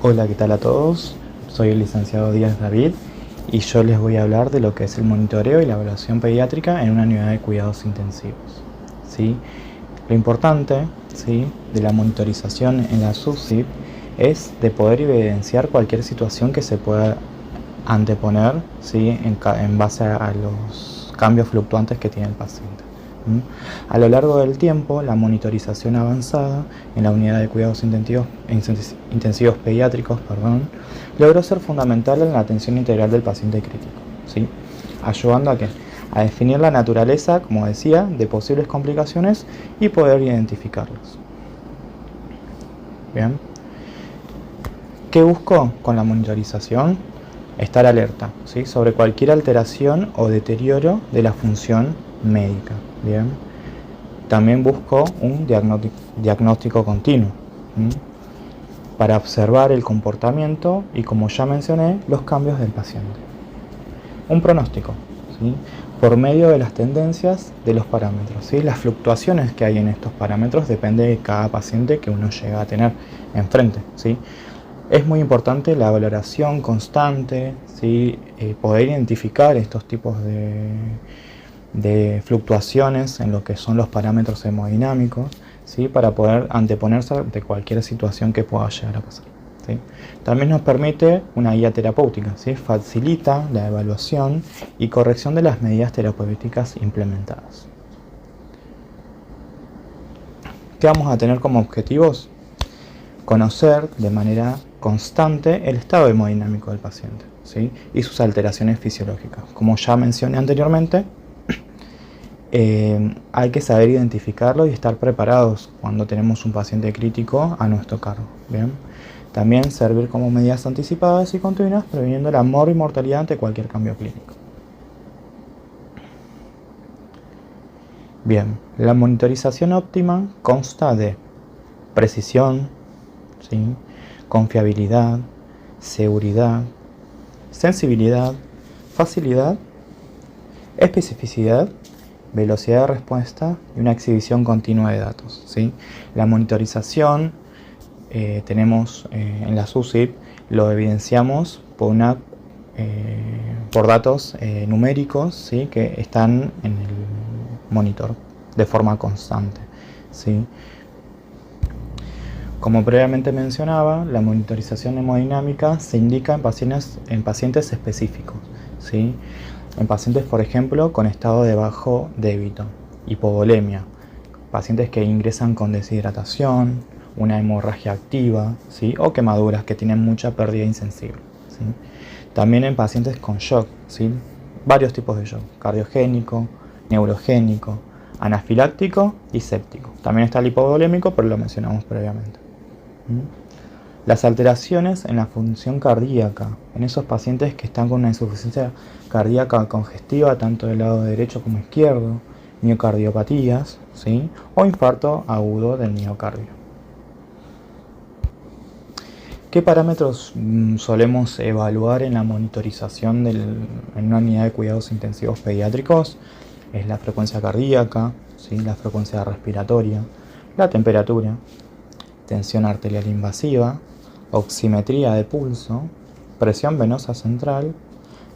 Hola, ¿qué tal a todos? Soy el licenciado Díaz David y yo les voy a hablar de lo que es el monitoreo y la evaluación pediátrica en una unidad de cuidados intensivos. ¿Sí? Lo importante, ¿sí?, de la monitorización en la SUSIP es de poder evidenciar cualquier situación que se pueda anteponer, ¿sí?, en base a los cambios fluctuantes que tiene el paciente. A lo largo del tiempo, la monitorización avanzada en la unidad de cuidados intensivos pediátricos logró ser fundamental en la atención integral del paciente crítico, ¿sí?, ayudando a qué? A definir la naturaleza, como decía, de posibles complicaciones y poder identificarlas. Bien. ¿Qué busco con la monitorización? Estar alerta, ¿sí?, sobre cualquier alteración o deterioro de la función médica. Bien. También busco un diagnóstico continuo, para observar el comportamiento y, como ya mencioné, los cambios del paciente. Un pronóstico, ¿sí?, por medio de las tendencias de los parámetros, ¿sí? Las fluctuaciones que hay en estos parámetros depende de cada paciente que uno llega a tener enfrente, ¿sí? Es muy importante la valoración constante, ¿sí?, poder identificar estos tipos de fluctuaciones en lo que son los parámetros hemodinámicos, ¿sí?, para poder anteponerse ante cualquier situación que pueda llegar a pasar, ¿sí? También nos permite una guía terapéutica, ¿sí? Facilita la evaluación y corrección de las medidas terapéuticas implementadas. ¿Qué vamos a tener como objetivos? Conocer de manera constante el estado hemodinámico del paciente, ¿sí?, y sus alteraciones fisiológicas. Como ya mencioné anteriormente, hay que saber identificarlo y estar preparados cuando tenemos un paciente crítico a nuestro cargo. Bien. También servir como medidas anticipadas y continuas, previniendo la mortalidad ante cualquier cambio clínico. Bien, la monitorización óptima consta de precisión, ¿sí?, confiabilidad, seguridad, sensibilidad, facilidad, especificidad, velocidad de respuesta y una exhibición continua de datos, ¿sí? La monitorización tenemos en la SUSIP, lo evidenciamos por datos numéricos, ¿sí?, que están en el monitor de forma constante, ¿sí? Como previamente mencionaba, la monitorización hemodinámica se indica en pacientes específicos, ¿sí?, en pacientes, por ejemplo, con estado de bajo débito, hipovolemia, pacientes que ingresan con deshidratación, una hemorragia activa, ¿sí?, o quemaduras que tienen mucha pérdida insensible, ¿sí? También en pacientes con shock, ¿sí?, varios tipos de shock: cardiogénico, neurogénico, anafiláctico y séptico. También está el hipovolémico, pero lo mencionamos previamente. Las alteraciones en la función cardíaca, en esos pacientes que están con una insuficiencia cardíaca congestiva tanto del lado derecho como izquierdo, miocardiopatías, ¿sí?, o infarto agudo del miocardio. ¿Qué parámetros solemos evaluar en la monitorización en una unidad de cuidados intensivos pediátricos? Es la frecuencia cardíaca, ¿sí?, la frecuencia respiratoria, la temperatura, tensión arterial invasiva, oximetría de pulso, presión venosa central,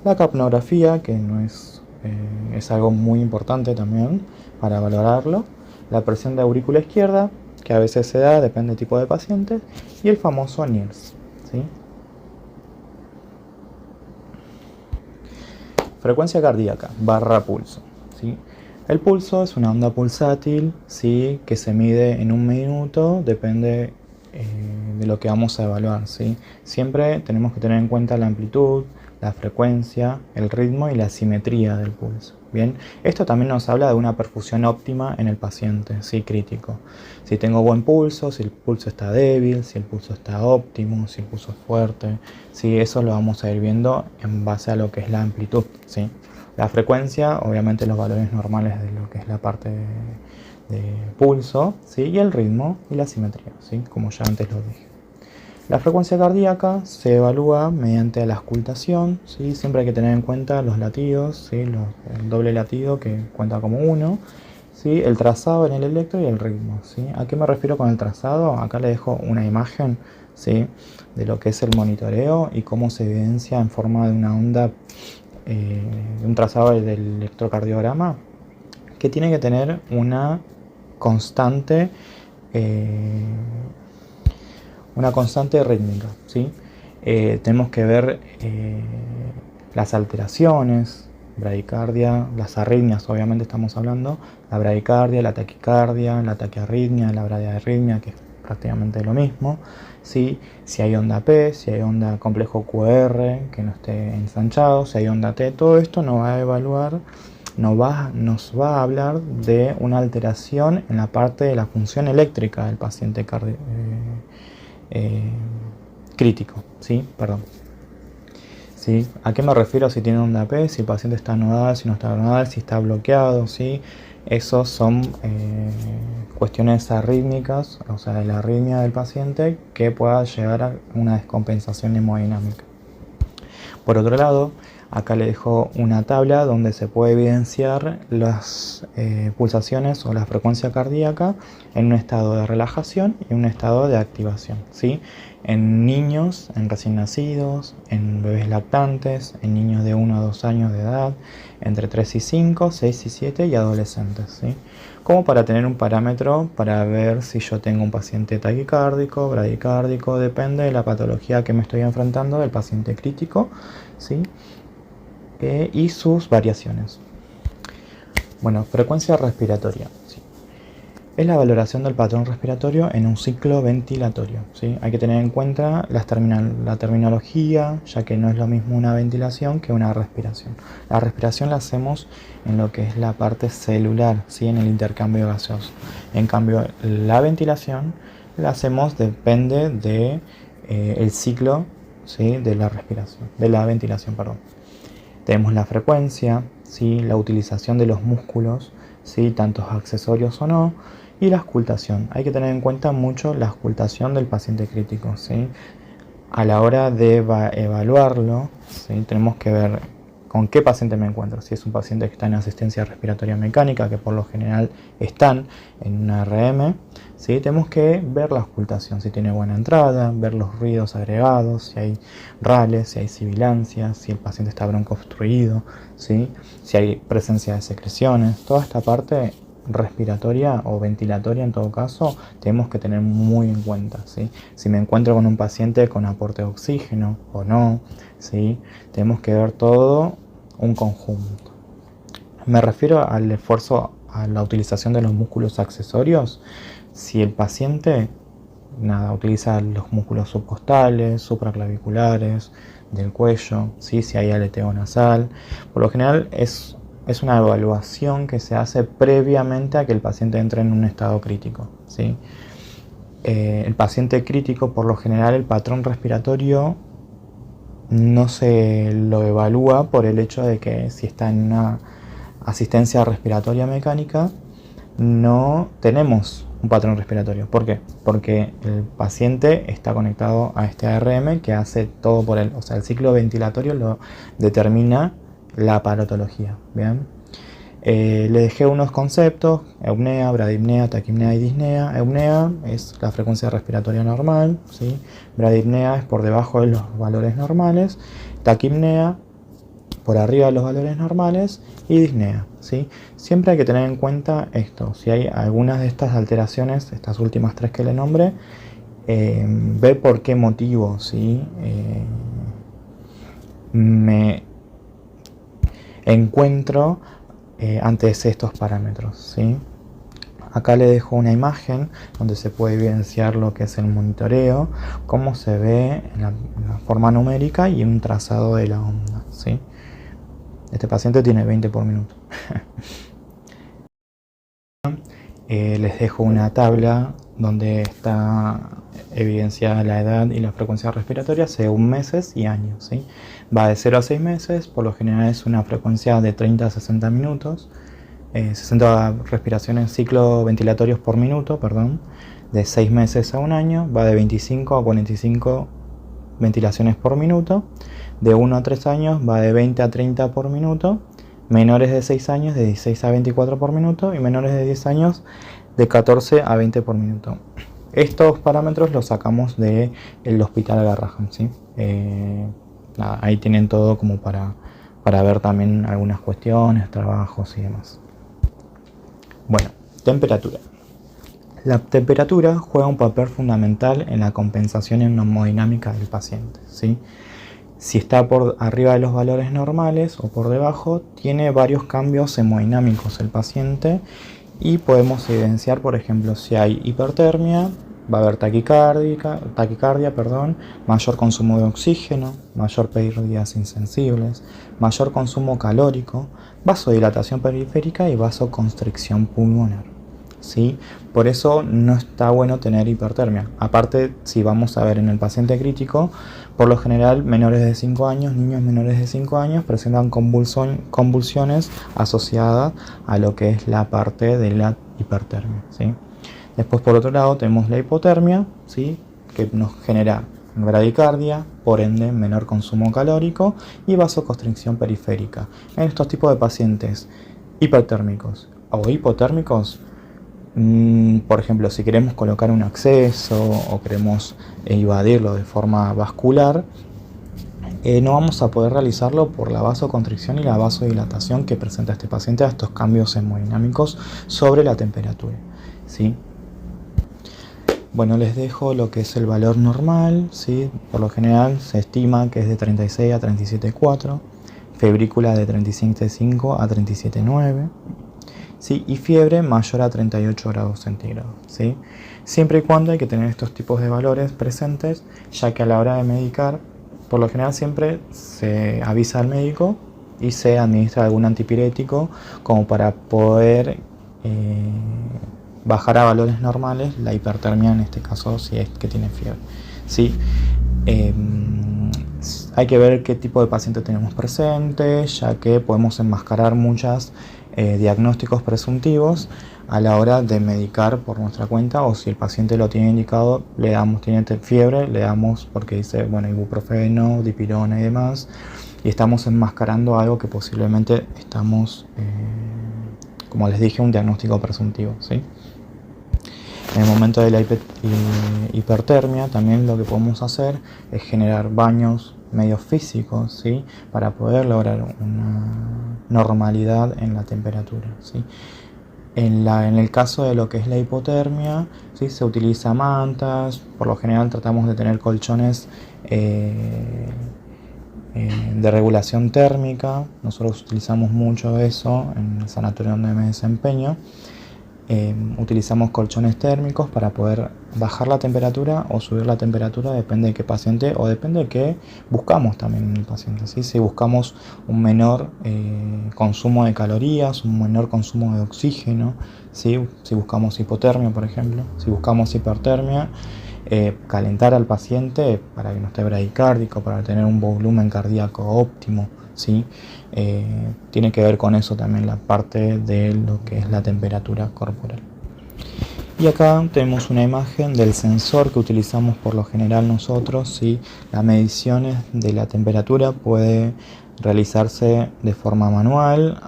la capnografía, que no es algo muy importante también para valorarlo, la presión de aurícula izquierda, que a veces se da, depende del tipo de paciente, y el famoso NIRS, ¿sí? Frecuencia cardíaca barra pulso, ¿sí? El pulso es una onda pulsátil, ¿sí?, que se mide en un minuto, depende de lo que vamos a evaluar, ¿sí? Siempre tenemos que tener en cuenta la amplitud, la frecuencia, el ritmo y la simetría del pulso. Bien, esto también nos habla de una perfusión óptima en el paciente, ¿sí?, crítico. Si tengo buen pulso, si el pulso está débil, si el pulso está óptimo, si el pulso es fuerte, ¿sí? Eso lo vamos a ir viendo en base a lo que es la amplitud, ¿sí? La frecuencia, obviamente los valores normales de lo que es la parte de pulso, ¿sí?, y el ritmo y la simetría, ¿sí?, como ya antes lo dije. La frecuencia cardíaca se evalúa mediante la auscultación, ¿sí? Siempre hay que tener en cuenta los latidos, ¿sí?, el doble latido, que cuenta como 1, ¿sí?, el trazado en el electro y el ritmo, ¿sí? ¿A qué me refiero con el trazado? Acá le dejo una imagen ¿sí? De lo que es el monitoreo y cómo se evidencia en forma de una onda, un trazado del electrocardiograma, que tiene que tener eh, una constante rítmica, ¿sí? Tenemos que ver las alteraciones, bradicardia, las arritmias, obviamente estamos hablando, la bradicardia, la taquiarritmia, la bradiarritmia, que es prácticamente lo mismo, ¿sí? Si hay onda P, si hay onda complejo QR que no esté ensanchado, si hay onda T, todo esto nos va a evaluar, nos va a hablar de una alteración en la parte de la función eléctrica del paciente crítico, ¿sí? Perdón. ¿Sí? ¿A qué me refiero si tiene onda P? Si el paciente está nodal, si no está nodal, si está bloqueado, ¿sí? Esos son cuestiones arrítmicas, o sea, de la arritmia del paciente, que pueda llegar a una descompensación hemodinámica. Por otro lado, acá le dejo una tabla donde se puede evidenciar las pulsaciones o la frecuencia cardíaca en un estado de relajación y un estado de activación, ¿sí? En niños, en recién nacidos, en bebés lactantes, en niños de 1 a 2 años de edad, entre 3 y 5, 6 y 7 y adolescentes, ¿sí? Como para tener un parámetro para ver si yo tengo un paciente taquicárdico, bradicárdico, depende de la patología que me estoy enfrentando, del paciente crítico, ¿sí? Y sus variaciones. Bueno, frecuencia respiratoria, ¿sí? Es la valoración del patrón respiratorio en un ciclo ventilatorio, ¿sí? Hay que tener en cuenta la terminología, ya que no es lo mismo una ventilación que una respiración. La respiración la hacemos en lo que es la parte celular, ¿sí? En el intercambio gaseoso. En cambio, la ventilación la hacemos, depende de el ciclo, ¿sí? De la respiración, de la ventilación, perdón. Tenemos la frecuencia, ¿sí? La utilización de los músculos, ¿sí? Tantos accesorios o no, y la auscultación. Hay que tener en cuenta mucho la auscultación del paciente crítico, ¿sí? A la hora de evaluarlo, ¿sí? Tenemos que ver con qué paciente me encuentro. Si es un paciente que está en asistencia respiratoria mecánica, que por lo general están en una RM, ¿sí? Tenemos que ver la auscultación, si tiene buena entrada, ver los ruidos agregados, si hay rales, si hay sibilancias, si el paciente está broncoobstruido, ¿sí? Si hay presencia de secreciones. Toda esta parte respiratoria o ventilatoria, en todo caso, tenemos que tener muy en cuenta, ¿sí? Si me encuentro con un paciente con aporte de oxígeno o no, ¿sí? Tenemos que ver todo un conjunto. Me refiero al esfuerzo, a la utilización de los músculos accesorios. Si el paciente utiliza los músculos subcostales, supraclaviculares, del cuello, ¿sí? Si hay aleteo nasal, por lo general es una evaluación que se hace previamente a que el paciente entre en un estado crítico, ¿sí? El paciente crítico, por lo general, el patrón respiratorio no se lo evalúa por el hecho de que si está en una asistencia respiratoria mecánica, no tenemos un patrón respiratorio. ¿Por qué? Porque el paciente está conectado a este ARM que hace todo por él. O sea, el ciclo ventilatorio lo determina la aparatología. ¿Bien? Le dejé unos conceptos: eupnea, bradipnea, taquipnea y disnea. Eupnea es la frecuencia respiratoria normal, ¿sí? Bradipnea es por debajo de los valores normales, taquipnea por arriba de los valores normales y disnea, ¿sí? Siempre hay que tener en cuenta esto: si hay algunas de estas alteraciones, estas últimas tres que le nombré, ve por qué motivo, ¿sí? Me encuentro antes estos parámetros, ¿sí? Acá le dejo una imagen donde se puede evidenciar lo que es el monitoreo, cómo se ve en la forma numérica y un trazado de la onda, ¿sí? Este paciente tiene 20 por minuto. Les dejo una tabla donde está evidenciada la edad y la frecuencia respiratoria según meses y años, ¿sí? Va de 0 a 6 meses, por lo general es una frecuencia de 30 a 60 minutos, 60 respiraciones, ciclos ventilatorios por minuto, perdón. De 6 meses a un año va de 25 a 45 ventilaciones por minuto. De 1 a 3 años va de 20 a 30 por minuto. Menores de 6 años de 16 a 24 por minuto y menores de 10 años de 14 a 20 por minuto. Estos parámetros los sacamos del Hospital Garrahan, ¿sí? Nada, ahí tienen todo como para ver también algunas cuestiones, trabajos y demás. Bueno, temperatura. La temperatura juega un papel fundamental en la compensación hemodinámica del paciente, ¿sí? Si está por arriba de los valores normales o por debajo, tiene varios cambios hemodinámicos el paciente y podemos evidenciar, por ejemplo, si hay hipertermia, va a haber taquicardia, mayor consumo de oxígeno, mayor pérdidas insensibles, mayor consumo calórico, vasodilatación periférica y vasoconstricción pulmonar, ¿sí? Por eso no está bueno tener hipertermia. Aparte, si vamos a ver en el paciente crítico, por lo general menores de 5 años, niños menores de 5 años presentan convulsiones asociadas a lo que es la parte de la hipertermia, ¿sí? Después, por otro lado, tenemos la hipotermia, ¿sí? Que nos genera bradicardia, por ende menor consumo calórico y vasoconstricción periférica. En estos tipos de pacientes hipertérmicos o hipotérmicos, por ejemplo, si queremos colocar un acceso o queremos evadirlo de forma vascular, no vamos a poder realizarlo por la vasoconstricción y la vasodilatación que presenta este paciente a estos cambios hemodinámicos sobre la temperatura, ¿sí? Bueno, les dejo lo que es el valor normal, ¿sí? Por lo general se estima que es de 36 a 37,4, febrícula de 37,5 a 37,9, ¿sí? Y fiebre mayor a 38 grados centígrados, ¿sí? Siempre y cuando hay que tener estos tipos de valores presentes, ya que a la hora de medicar, por lo general siempre se avisa al médico y se administra algún antipirético como para poder bajar a valores normales la hipertermia, en este caso si es que tiene fiebre, ¿sí? Hay que ver qué tipo de paciente tenemos presente, ya que podemos enmascarar muchos diagnósticos presuntivos a la hora de medicar por nuestra cuenta, o si el paciente lo tiene indicado, le damos, tiene fiebre, le damos porque dice, bueno, ibuprofeno, dipirona y demás, y estamos enmascarando algo que posiblemente estamos, como les dije, un diagnóstico presuntivo, ¿sí? En el momento de la hipertermia también lo que podemos hacer es generar baños medios físicos, ¿sí? Para poder lograr una normalidad en la temperatura, ¿sí? En el caso de lo que es la hipotermia, ¿sí? Se utiliza mantas, por lo general tratamos de tener colchones de regulación térmica. Nosotros utilizamos mucho eso en el sanatorio donde me desempeño. Utilizamos colchones térmicos para poder bajar la temperatura o subir la temperatura, depende de qué paciente o depende de qué buscamos también en el paciente, ¿sí? Si buscamos un menor consumo de calorías, un menor consumo de oxígeno, ¿sí? Si buscamos hipotermia, por ejemplo, si buscamos hipertermia, calentar al paciente para que no esté bradicárdico, para tener un volumen cardíaco óptimo, ¿sí? Tiene que ver con eso también la parte de lo que es la temperatura corporal. Y acá tenemos una imagen del sensor que utilizamos por lo general nosotros, ¿sí? Las mediciones de la temperatura puede realizarse de forma manual,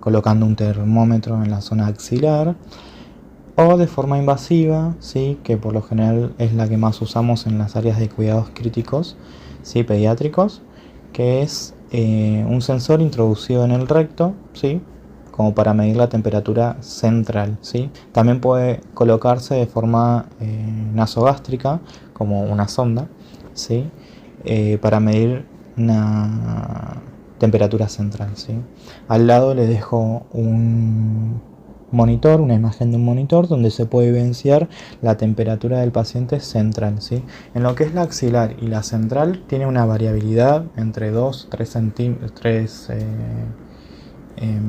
colocando un termómetro en la zona axilar, o de forma invasiva, ¿sí? Que por lo general es la que más usamos en las áreas de cuidados críticos, ¿sí? Pediátricos, que es un sensor introducido en el recto, ¿sí? Como para medir la temperatura central, ¿sí? También puede colocarse de forma nasogástrica, como una sonda, ¿sí? Para medir una temperatura central, ¿sí? Al lado les dejo un monitor, una imagen de un monitor donde se puede evidenciar la temperatura del paciente central, ¿sí? En lo que es la axilar y la central tiene una variabilidad entre 2, 3 centímetros, 0,2,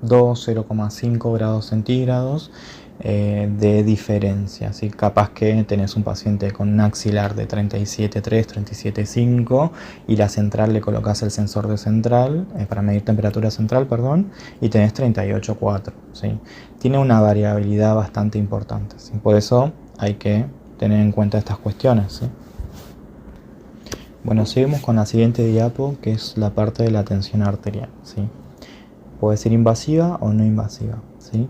0,5 grados centígrados de diferencia, ¿sí? Capaz que tenés un paciente con un axilar de 37,3, 37,5 y la central le colocas el sensor de central para medir temperatura central, perdón, y tenés 38,4, ¿sí? Tiene una variabilidad bastante importante, ¿sí? Por eso hay que tener en cuenta estas cuestiones, ¿sí? Bueno, seguimos con la siguiente diapo, que es la parte de la tensión arterial, ¿sí? Puede ser invasiva o no invasiva, ¿sí?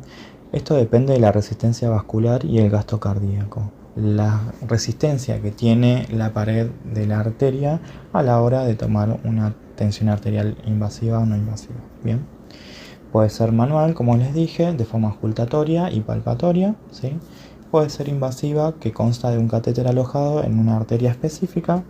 Esto depende de la resistencia vascular y el gasto cardíaco. La resistencia que tiene la pared de la arteria a la hora de tomar una tensión arterial invasiva o no invasiva. Bien, puede ser manual, como les dije, de forma auscultatoria y palpatoria, ¿sí? Puede ser invasiva, que consta de un catéter alojado en una arteria específica.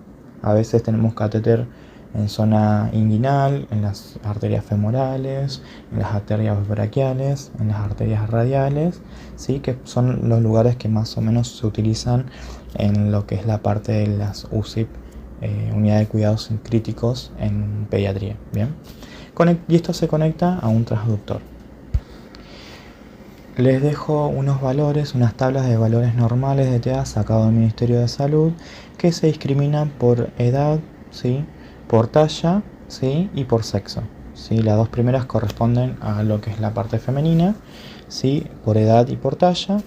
A veces tenemos catéter en zona inguinal, en las arterias femorales, en las arterias braquiales, en las arterias radiales, ¿sí? Que son los lugares que más o menos se utilizan en lo que es la parte de las UCIP, unidad de cuidados críticos en pediatría. Bien, y esto se conecta a un transductor. Les dejo unos valores, unas tablas de valores normales de TA sacado del Ministerio de Salud, que se discriminan por edad, ¿sí? Por talla, ¿sí? Y por sexo, ¿sí? Las dos primeras corresponden a lo que es la parte femenina, ¿sí? Por edad y por talla.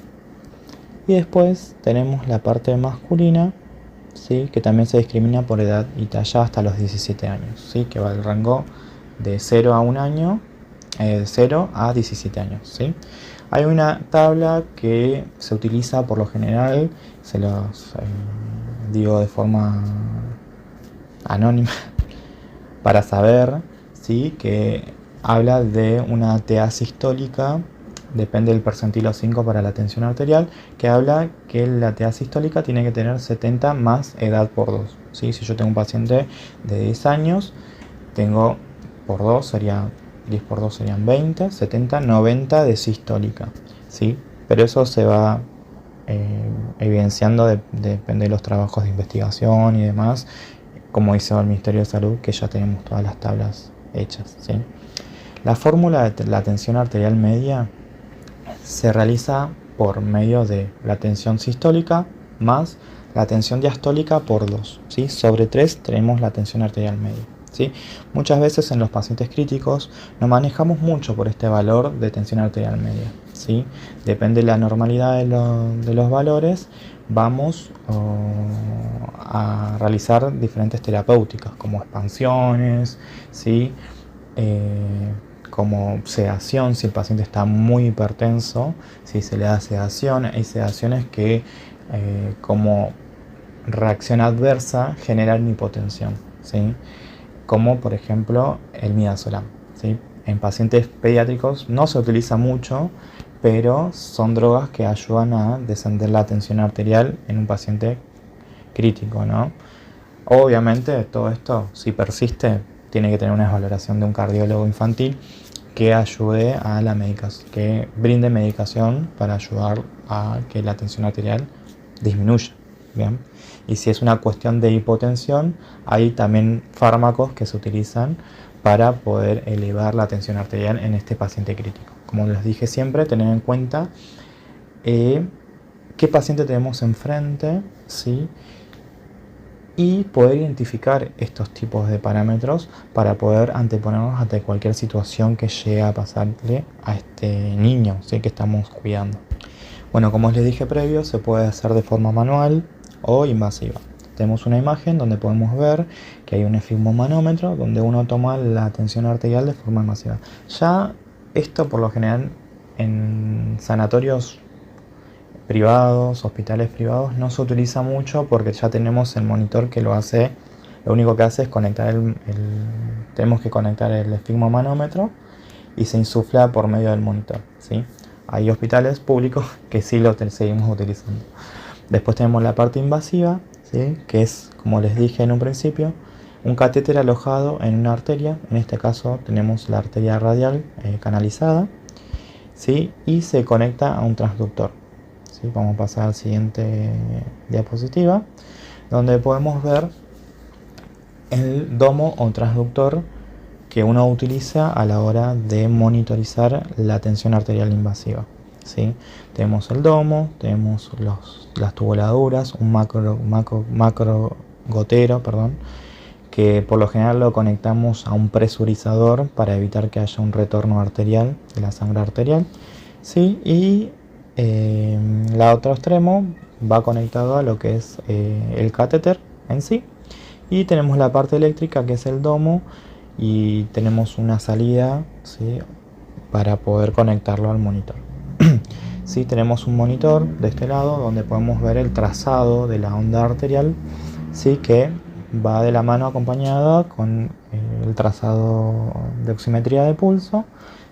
Y después tenemos la parte masculina, ¿sí? Que también se discrimina por edad y talla hasta los 17 años, ¿sí? Que va el rango de 0 a 1 año, 0 a 17 años, ¿sí? Hay una tabla que se utiliza por lo general, se los digo de forma anónima, para saber, ¿sí? Que habla de una TA sistólica, depende del percentilo 5 para la tensión arterial, que habla que la TA sistólica tiene que tener 70 más edad por 2, ¿sí? Si yo tengo un paciente de 10 años, tengo por 2 sería 10 por 2 serían 20, 70, 90 de sistólica, ¿sí? Pero eso se va evidenciando, depende de los trabajos de investigación y demás, como hizo el Ministerio de Salud, que ya tenemos todas las tablas hechas, ¿sí? La fórmula de la tensión arterial media se realiza por medio de la tensión sistólica más la tensión diastólica por 2, ¿sí? Sobre 3 tenemos la tensión arterial media, ¿sí? Muchas veces en los pacientes críticos nos manejamos mucho por este valor de tensión arterial media, ¿sí? Depende de la normalidad de los valores, vamos a realizar diferentes terapéuticas como expansiones, ¿sí? Como sedación, si el paciente está muy hipertenso, si se le da sedación. Hay sedaciones que como reacción adversa generan hipotensión, ¿sí? Como por ejemplo el midazolam, ¿sí? En pacientes pediátricos no se utiliza mucho, pero son drogas que ayudan a descender la tensión arterial en un paciente crítico, ¿no? Obviamente todo esto, si persiste, tiene que tener una valoración de un cardiólogo infantil que ayude a la medicación, que brinde medicación para ayudar a que la tensión arterial disminuya. Bien. Y si es una cuestión de hipotensión, hay también fármacos que se utilizan para poder elevar la tensión arterial en este paciente crítico. Como les dije siempre, tener en cuenta qué paciente tenemos enfrente, ¿sí? Y poder identificar estos tipos de parámetros para poder anteponernos ante cualquier situación que llegue a pasarle a este niño, ¿sí? Que estamos cuidando. Bueno, como les dije previo, se puede hacer de forma manual o invasiva. Tenemos una imagen donde podemos ver que hay un esfigmomanómetro donde uno toma la tensión arterial de forma invasiva. Ya esto por lo general en sanatorios privados, hospitales privados, no se utiliza mucho porque ya tenemos el monitor que lo hace. Lo único que hace es conectar tenemos que conectar el esfigmomanómetro y se insufla por medio del monitor, ¿sí? Hay hospitales públicos que sí lo seguimos utilizando. Después tenemos la parte invasiva, ¿sí? Que es, como les dije en un principio, un catéter alojado en una arteria. En este caso tenemos la arteria radial canalizada, ¿sí? Y se conecta a un transductor, ¿sí? Vamos a pasar a la siguiente diapositiva, donde podemos ver el domo o transductor que uno utiliza a la hora de monitorizar la tensión arterial invasiva, ¿sí? Tenemos el domo, tenemos las tubuladuras, un macro gotero, que por lo general lo conectamos a un presurizador para evitar que haya un retorno arterial de la sangre arterial, ¿sí? Y el otro extremo va conectado a lo que es el catéter en sí, y tenemos la parte eléctrica que es el domo, y tenemos una salida, ¿sí? Para poder conectarlo al monitor. ¿sí? Tenemos un monitor de este lado donde podemos ver el trazado de la onda arterial, ¿sí? Que va de la mano acompañada con el trazado de oximetría de pulso,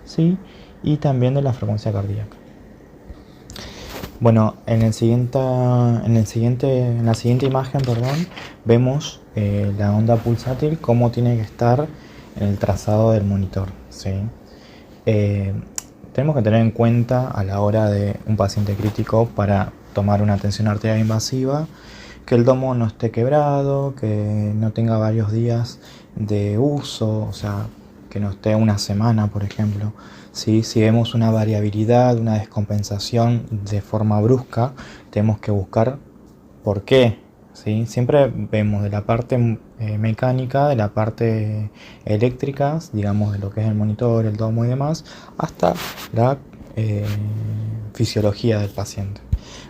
¿sí? Y también de la frecuencia cardíaca. Bueno, en la siguiente imagen, perdón, vemos la onda pulsátil, cómo tiene que estar en el trazado del monitor, ¿sí? Tenemos que tener en cuenta a la hora de un paciente crítico para tomar una tensión arterial invasiva que el domo no esté quebrado, que no tenga varios días de uso, o sea, que no esté una semana, por ejemplo. ¿Sí? Si vemos una variabilidad, una descompensación de forma brusca, tenemos que buscar por qué. ¿Sí? Siempre vemos de la parte mecánica, de la parte eléctrica, digamos de lo que es el monitor, el domo y demás, hasta la fisiología del paciente.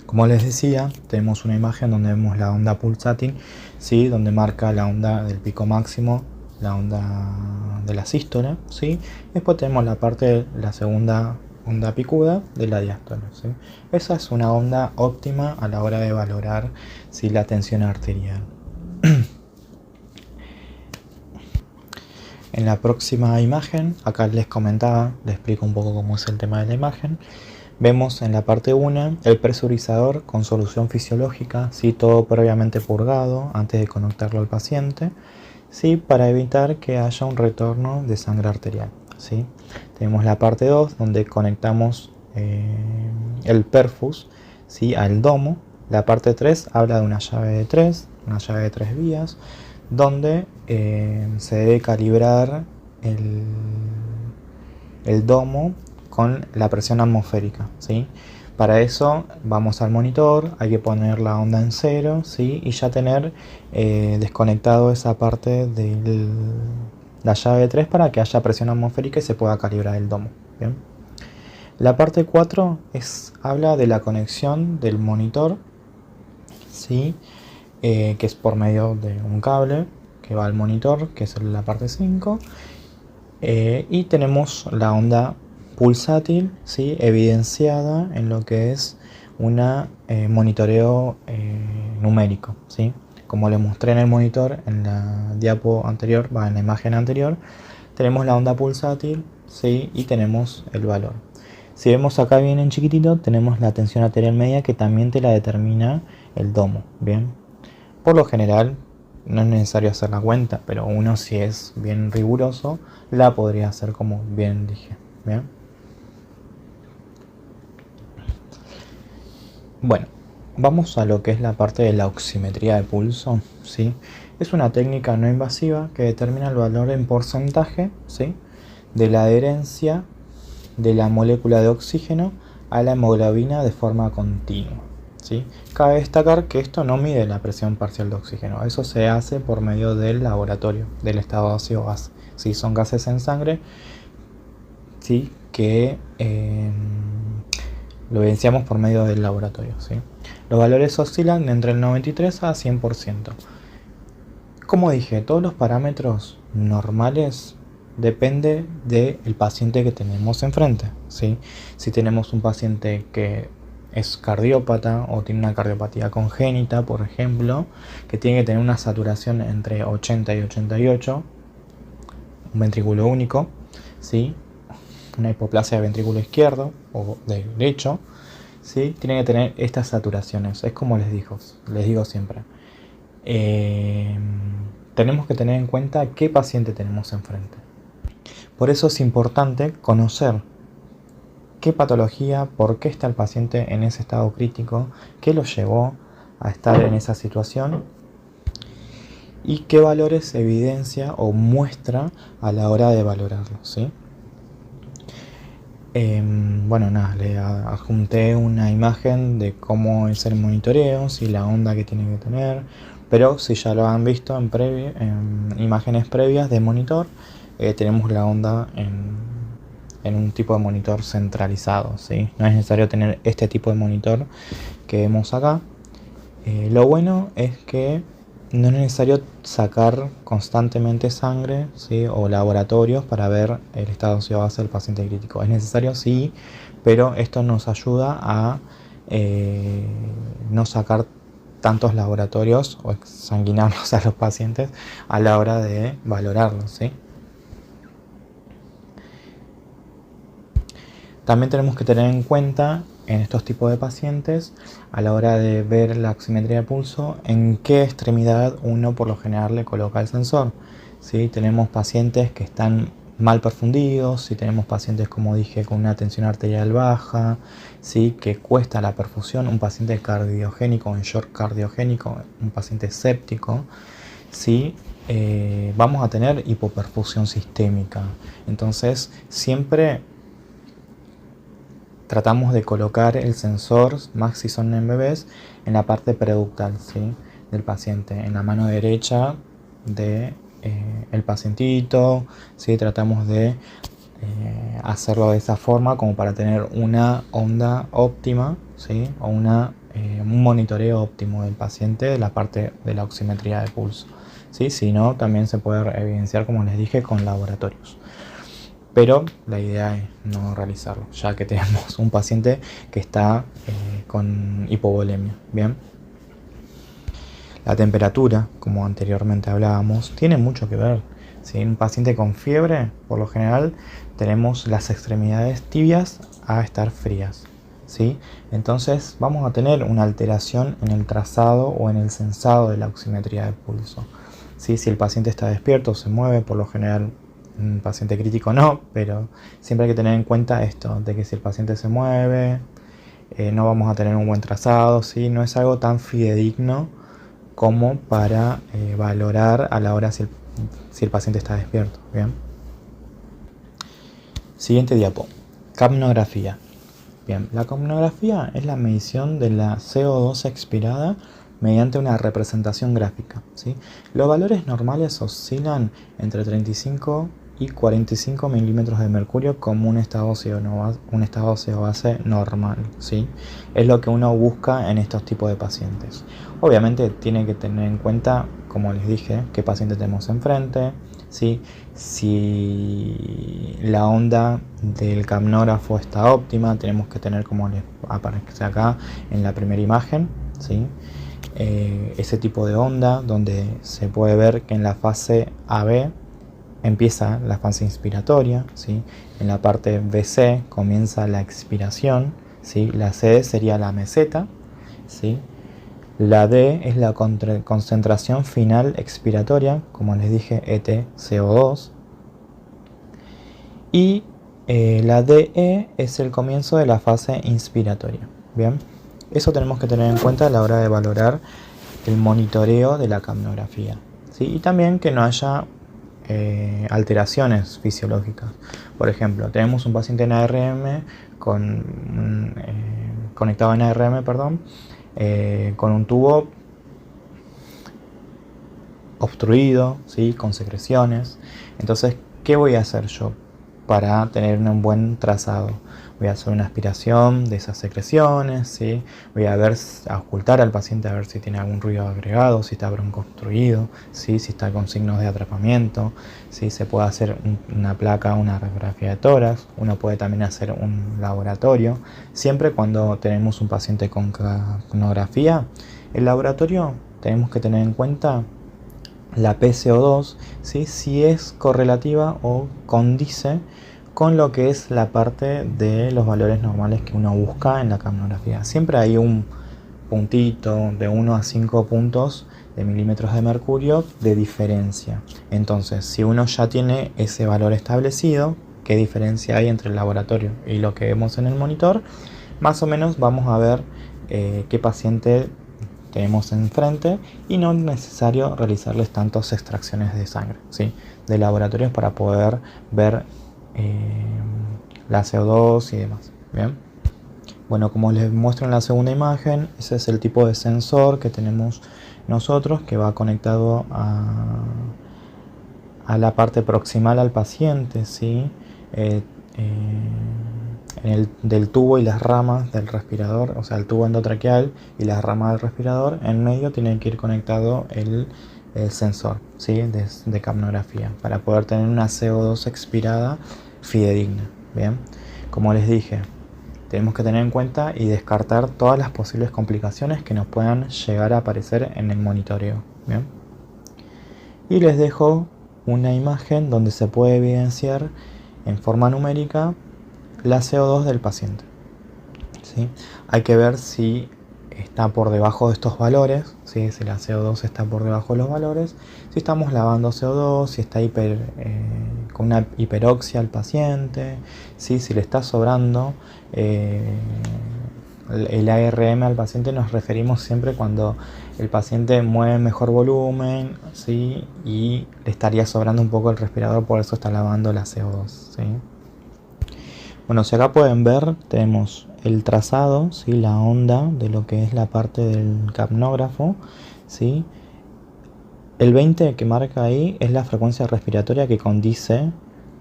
Como les decía, tenemos una imagen donde vemos la onda pulsátil, ¿sí? Donde marca la onda del pico máximo, la onda de la sístole, ¿sí? Después tenemos la parte de la segunda onda picuda de la diástole, ¿sí? Esa es una onda óptima a la hora de valorar, ¿sí? La tensión arterial. En la próxima imagen, acá les comentaba, les explico un poco cómo es el tema de la imagen. Vemos en la parte 1 el presurizador con solución fisiológica, ¿sí? Todo previamente purgado antes de conectarlo al paciente, ¿sí? Para evitar que haya un retorno de sangre arterial, ¿sí? Tenemos la parte 2 donde conectamos el perfus, ¿sí? Al domo. La parte 3 habla de una llave de 3, una llave de 3 vías, donde se debe calibrar el domo con la presión atmosférica, ¿sí? Para eso vamos al monitor, hay que poner la onda en 0, ¿sí? Y ya tener desconectado esa parte de la llave de 3 para que haya presión atmosférica y se pueda calibrar el domo, ¿bien? La parte 4 habla de la conexión del monitor, ¿sí? Que es por medio de un cable que va al monitor, que es la parte 5. Y tenemos la onda pulsátil, ¿sí? Evidenciada en lo que es un monitoreo numérico, ¿sí? Como les mostré en el monitor, en la diapo anterior, en la imagen anterior, tenemos la onda pulsátil, ¿sí? Y tenemos el valor. Si vemos acá bien en chiquitito, tenemos la tensión arterial media que también te la determina el domo, ¿bien? Por lo general, no es necesario hacer la cuenta, pero uno, si es bien riguroso, la podría hacer como bien dije, ¿bien? Bueno, vamos a lo que es la parte de la oximetría de pulso, ¿sí? Es una técnica no invasiva que determina el valor en porcentaje, ¿sí? De la adherencia de la molécula de oxígeno a la hemoglobina de forma continua, ¿sí? Cabe destacar que esto no mide la presión parcial de oxígeno, eso se hace por medio del laboratorio, del estado ácido-base, ¿sí? Son gases en sangre, ¿sí? Que lo evidenciamos por medio del laboratorio, ¿sí? Los valores oscilan entre el 93 a 100%. Como dije, todos los parámetros normales depende del paciente que tenemos enfrente, ¿sí? Si tenemos un paciente que es cardiópata o tiene una cardiopatía congénita, por ejemplo, que tiene que tener una saturación entre 80 y 88, un ventrículo único, ¿sí? Una hipoplasia de ventrículo izquierdo o de derecho, ¿sí? Tiene que tener estas saturaciones. Es como les digo siempre. Tenemos que tener en cuenta qué paciente tenemos enfrente. Por eso es importante conocer qué patología, por qué está el paciente en ese estado crítico, qué lo llevó a estar en esa situación y qué valores evidencia o muestra a la hora de valorarlo, ¿sí? Bueno, nada, le adjunté una imagen de cómo es el monitoreo, ¿sí? La onda que tiene que tener, pero si ya lo han visto en imágenes previas de monitor, tenemos la onda en un tipo de monitor centralizado, ¿sí? No es necesario tener este tipo de monitor que vemos acá. Lo bueno es que no es necesario sacar constantemente sangre, ¿sí? O laboratorios para ver el estado óseo base del paciente crítico. Es necesario, sí, pero esto nos ayuda a no sacar tantos laboratorios o exsanguinarlos a los pacientes a la hora de valorarlos, ¿sí? También tenemos que tener en cuenta en estos tipos de pacientes, a la hora de ver la oximetría de pulso, en qué extremidad uno por lo general le coloca el sensor. ¿Sí? Tenemos pacientes que están mal perfundidos, si tenemos pacientes, como dije, con una tensión arterial baja, ¿sí? Que cuesta la perfusión, un paciente cardiogénico, en shock cardiogénico, un paciente séptico, ¿sí? Vamos a tener hipoperfusión sistémica. Entonces, siempre tratamos de colocar el sensor Max si son en bebés en la parte preductal, ¿sí? Del paciente, en la mano derecha de el pacientito, ¿sí? Tratamos de hacerlo de esa forma como para tener una onda óptima, ¿sí? O un monitoreo óptimo del paciente de la parte de la oximetría de pulso, ¿sí? Si no, también se puede evidenciar, como les dije, con laboratorios. Pero la idea es no realizarlo, ya que tenemos un paciente que está con hipovolemia. Bien. La temperatura, como anteriormente hablábamos, tiene mucho que ver. Si un paciente con fiebre, por lo general, tenemos las extremidades tibias a estar frías, ¿sí? Entonces vamos a tener una alteración en el trazado o en el sensado de la oximetría de pulso, ¿sí? Si el paciente está despierto, se mueve, por lo general un paciente crítico no, pero siempre hay que tener en cuenta esto, de que si el paciente se mueve, no vamos a tener un buen trazado, ¿sí? No es algo tan fidedigno como para valorar a la hora si el paciente está despierto. Bien. Siguiente diapo. Capnografía. Bien, la capnografía es la medición de la CO2 expirada mediante una representación gráfica, ¿sí? Los valores normales oscilan entre 35 y 45 milímetros de mercurio como un estado óseo base normal, ¿sí? Es lo que uno busca en estos tipos de pacientes. Obviamente tiene que tener en cuenta, como les dije, qué paciente tenemos enfrente, ¿sí? Si la onda del capnógrafo está óptima, tenemos que tener, como les aparece acá en la primera imagen, ¿sí? Ese tipo de onda donde se puede ver que en la fase AB empieza la fase inspiratoria, ¿sí? En la parte BC comienza la expiración, ¿sí? La CD sería la meseta, ¿sí? La D es la concentración final expiratoria, como les dije, EtCO2. Y la DE es el comienzo de la fase inspiratoria. Bien, eso tenemos que tener en cuenta a la hora de valorar el monitoreo de la capnografía, ¿sí? Y también que no haya alteraciones fisiológicas. Por ejemplo, tenemos un paciente en ARM conectado en ARM, perdón, con un tubo obstruido, ¿sí? Con secreciones. Entonces, ¿qué voy a hacer yo para tener un buen trazado? Voy a hacer una aspiración de esas secreciones, ¿sí? Voy a ocultar al paciente a ver si tiene algún ruido agregado, si está broncoobstruido, ¿sí? Si está con signos de atrapamiento, ¿sí? Se puede hacer una placa, una radiografía de tórax. Uno puede también hacer un laboratorio. Siempre cuando tenemos un paciente con capnografía, el laboratorio tenemos que tener en cuenta la PCO2, ¿sí? Si es correlativa o condice con lo que es la parte de los valores normales que uno busca en la capnografía. Siempre hay un puntito de 1 a 5 puntos de milímetros de mercurio de diferencia. Entonces, si uno ya tiene ese valor establecido, qué diferencia hay entre el laboratorio y lo que vemos en el monitor, más o menos vamos a ver qué paciente tenemos enfrente y no es necesario realizarles tantas extracciones de sangre, ¿sí? De laboratorios para poder ver la CO2 y demás. Bien. Bueno, como les muestro en la segunda imagen, ese es el tipo de sensor que tenemos nosotros, que va conectado a la parte proximal al paciente, ¿sí? del tubo y las ramas del respirador, o sea, el tubo endotraqueal y las ramas del respirador, en medio tiene que ir conectado el sensor, ¿sí? de capnografía, para poder tener una CO2 expirada fidedigna. Bien, como les dije, tenemos que tener en cuenta y descartar todas las posibles complicaciones que nos puedan llegar a aparecer en el monitoreo. Bien, y les dejo una imagen donde se puede evidenciar en forma numérica la CO2 del paciente, ¿sí? Hay que ver si está por debajo de estos valores, ¿sí? Si la CO2 está por debajo de los valores, si estamos lavando CO2, si está con una hiperoxia al paciente, ¿sí? Si le está sobrando el ARM al paciente. Nos referimos siempre cuando el paciente mueve mejor volumen, ¿sí? Y le estaría sobrando un poco el respirador, por eso está lavando la CO2, ¿sí? Bueno, si acá pueden ver, tenemos el trazado, ¿sí? La onda de lo que es la parte del capnógrafo, ¿sí? El 20 que marca ahí es la frecuencia respiratoria que condice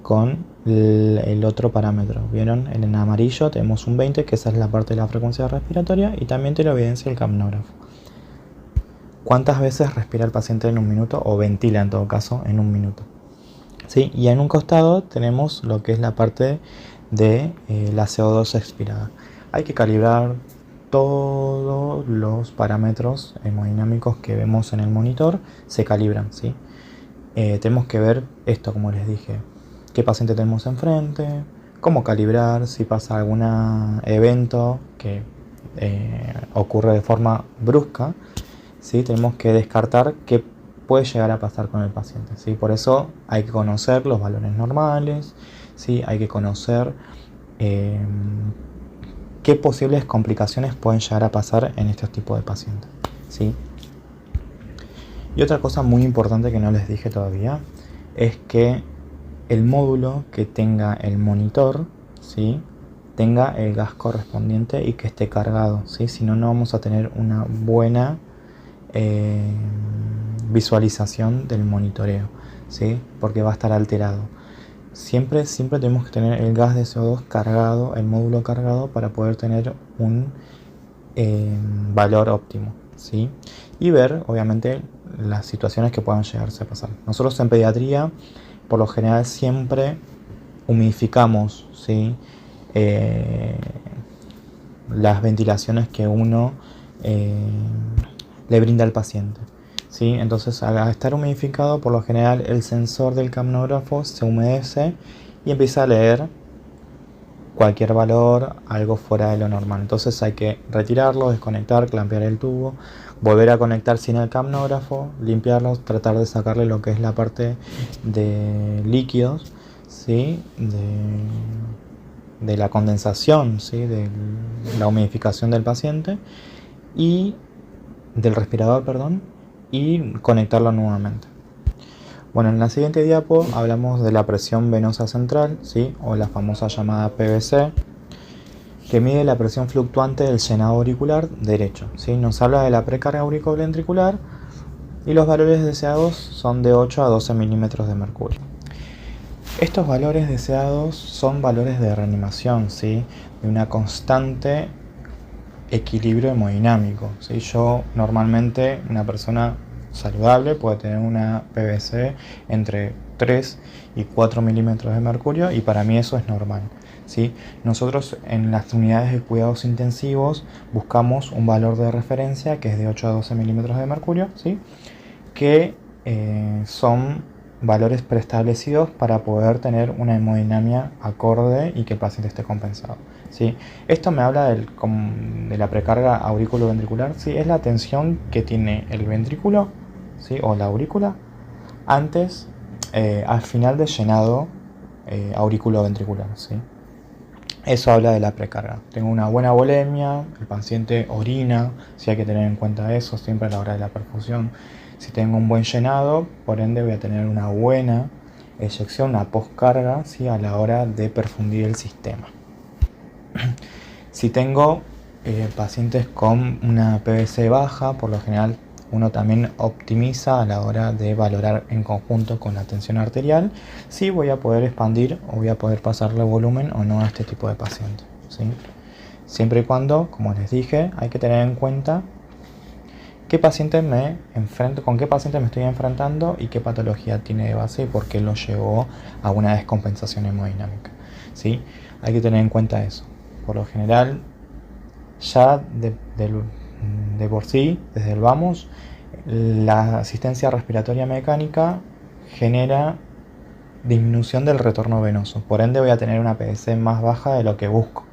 con el otro parámetro. ¿Vieron? En amarillo tenemos un 20, que esa es la parte de la frecuencia respiratoria, y también te lo evidencia el capnógrafo. ¿Cuántas veces respira el paciente en un minuto? O ventila en todo caso en un minuto, ¿sí? Y en un costado tenemos lo que es la parte de la CO2 expirada. Hay que calibrar todos los parámetros hemodinámicos que vemos en el monitor, se calibran, ¿sí? Tenemos que ver esto, como les dije, qué paciente tenemos enfrente, cómo calibrar, si pasa algún evento que ocurre de forma brusca, ¿sí? Tenemos que descartar qué puede llegar a pasar con el paciente, ¿sí? Por eso hay que conocer los valores normales, ¿sí? Hay que conocer qué posibles complicaciones pueden llegar a pasar en estos tipos de pacientes, ¿sí? Y otra cosa muy importante que no les dije todavía es que el módulo que tenga el monitor, ¿sí? Tenga el gas correspondiente y que esté cargado, ¿sí? Si no, no vamos a tener una buena visualización del monitoreo, ¿sí? Porque va a estar alterado. Siempre tenemos que tener el gas de CO2 cargado, el módulo cargado, para poder tener un valor óptimo, ¿sí? Y ver, obviamente, las situaciones que puedan llegarse a pasar. Nosotros en pediatría, por lo general, siempre humidificamos, ¿sí? Las ventilaciones que uno le brinda al paciente, ¿sí? Entonces, al estar humidificado, por lo general el sensor del capnógrafo se humedece y empieza a leer cualquier valor, algo fuera de lo normal. Entonces hay que retirarlo, desconectar, clampear el tubo, volver a conectar sin el capnógrafo, limpiarlo, tratar de sacarle lo que es la parte de líquidos, ¿sí? de la condensación, ¿sí? De la humidificación del paciente y del respirador, perdón, y conectarlo nuevamente. Bueno, en la siguiente diapo hablamos de la presión venosa central, ¿sí? O la famosa llamada PVC, que mide la presión fluctuante del llenado auricular derecho, ¿sí? Nos habla de la precarga auriculoventricular y los valores deseados son de 8 a 12 milímetros de mercurio. Estos valores deseados son valores de reanimación, ¿sí? De una constante equilibrio hemodinámico, ¿sí? Yo normalmente, una persona saludable puede tener una PVC entre 3 y 4 milímetros de mercurio, y para mí eso es normal, ¿sí? Nosotros en las unidades de cuidados intensivos buscamos un valor de referencia que es de 8 a 12 milímetros de mercurio, ¿sí? Que son valores preestablecidos para poder tener una hemodinamia acorde y que el paciente esté compensado, ¿sí? Esto me habla de la precarga auriculoventricular, ¿sí? Es la tensión que tiene el ventrículo, ¿sí? O la aurícula antes, al final del llenado auriculoventricular, ¿sí? Eso habla de la precarga. Tengo una buena volemia, el paciente orina, sí hay que tener en cuenta eso siempre a la hora de la perfusión. Si tengo un buen llenado, por ende voy a tener una buena eyección, una postcarga, ¿sí? A la hora de perfundir el sistema. Si tengo pacientes con una PVC baja, por lo general uno también optimiza a la hora de valorar en conjunto con la tensión arterial si voy a poder expandir o voy a poder pasarle volumen o no a este tipo de paciente, ¿sí? Siempre y cuando, como les dije, hay que tener en cuenta qué paciente me enfrento, con qué paciente me estoy enfrentando y qué patología tiene de base y por qué lo llevó a una descompensación hemodinámica, ¿sí? Hay que tener en cuenta eso. Por lo general, ya de por sí, desde el vamos, la asistencia respiratoria mecánica genera disminución del retorno venoso. Por ende voy a tener una PVC más baja de lo que busco.